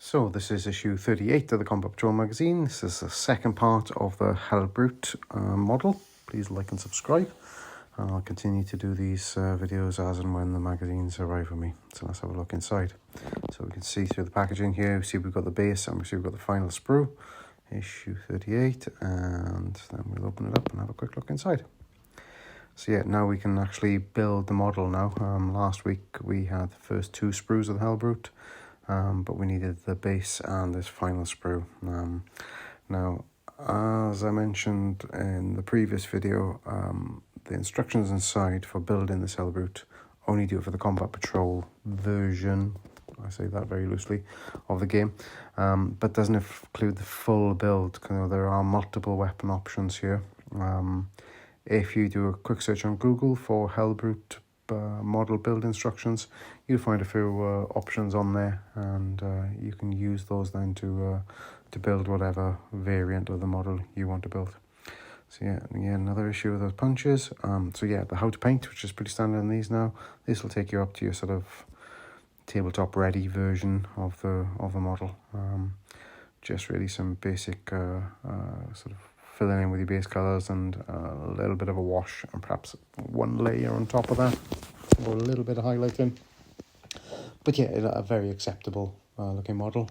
So this is issue 38 of the Combat Patrol magazine. This is the second part of the Helbrute model. Please like and subscribe. And I'll continue to do these videos as and when the magazines arrive with me. So let's have a look inside. So we can see through the packaging here, we see we've got the base and we see we've got the final sprue, issue 38, and then we'll open it up and have a quick look inside. So yeah, now we can actually build the model now. Last week we had the first two sprues of the Helbrute, but we needed the base and this final sprue. Now, as I mentioned in the previous video, the instructions inside for building this Helbrute only do it for the Combat Patrol version, I say that very loosely, of the game, but doesn't include the full build. There are multiple weapon options here. If you do a quick search on Google for Helbrute model build instructions, you'll find a few options on there, and you can use those then to build whatever variant of the model you want to build. So yeah, another issue of those punches. So yeah, the how to paint, which is pretty standard in these now. This will take you up to your sort of tabletop ready version of the model. Just really some basic sort of filling in with your base colours and a little bit of a wash and perhaps one layer on top of that, or a little bit of highlighting. But yeah, a very acceptable looking model.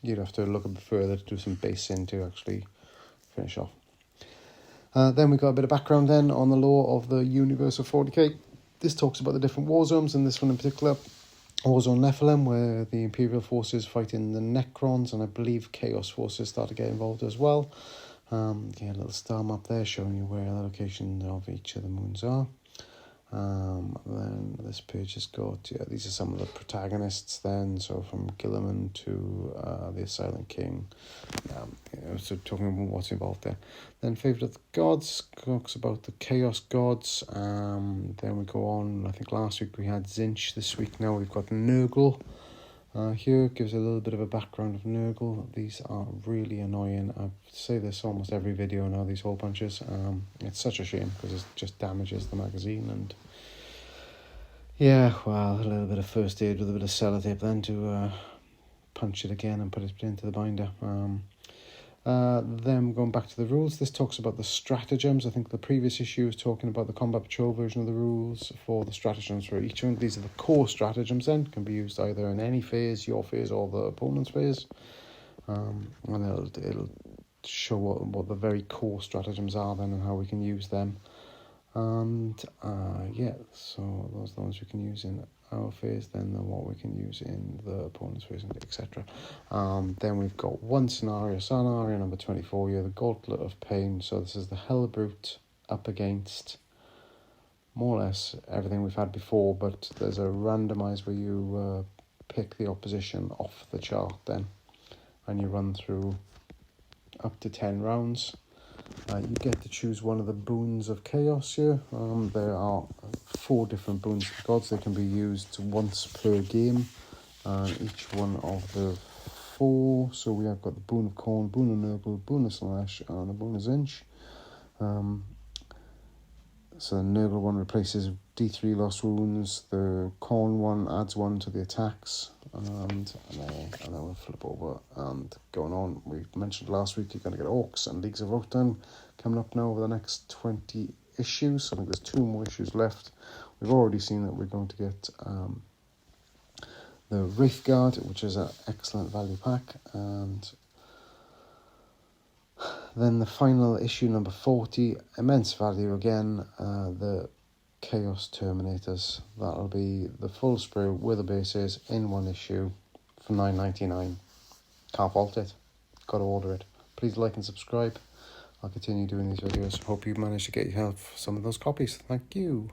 You'd have to look a bit further to do some basing to actually finish off. Then we got a bit of background then on the lore of the universe of 40k. This talks about the different war zones, and this one in particular, Warzone Nephilim, where the Imperial forces fighting the Necrons, and I believe Chaos forces start to get involved as well. A little star map there showing you where the location of each of the moons are. Then this page has got, these are some of the protagonists then, so from Gilliman to the Silent King, so talking about what's involved there. Then Favourite of the Gods talks about the Chaos Gods. Then we go on, I think last week we had Zinch, this week now we've got Nurgle. Here gives a little bit of a background of Nurgle. These are really annoying. I say this almost every video now, these hole punches. It's such a shame because it just damages the magazine. And yeah, well, a little bit of first aid with a bit of sellotape then to punch it again and put it into the binder. Then going back to the rules, this talks about the stratagems. I think the previous issue was talking about the Combat Patrol version of the rules for the stratagems for each one. These are the core stratagems then, can be used either in any phase, your phase or the opponent's phase. And it'll show what the very core stratagems are then and how we can use them. And so those are the ones we can use in our phase, then what we can use in the opponent's phase, etc. Then we've got one scenario number 24 here, the Gauntlet of Pain. So this is the Helbrute up against more or less everything we've had before, but there's a randomize where you pick the opposition off the chart then, and you run through up to 10 rounds. You get to choose one of the boons of chaos here. There are 4 different boons of gods. They can be used once per game. Each one of the 4. So we have got the boon of Corn, boon of Nurgle, boon of Slash, and the boon of Zinch. So the Nurgle one replaces D3 lost wounds. The Corn one adds 1 to the attacks. And then we'll flip over and going on. We mentioned last week you're going to get Orcs and Leagues of Rotan coming up now over the next 20 issues. I think there's 2 more issues left. We've already seen that we're going to get the Wraithguard, which is an excellent value pack, and then the final issue number 40, immense value again, the Chaos Terminators. That'll be the full sprue with the bases in one issue for $9.99. Can't fault it. Got to order it. Please like and subscribe. I'll continue doing these videos. Hope you managed to get yourself some of those copies. Thank you.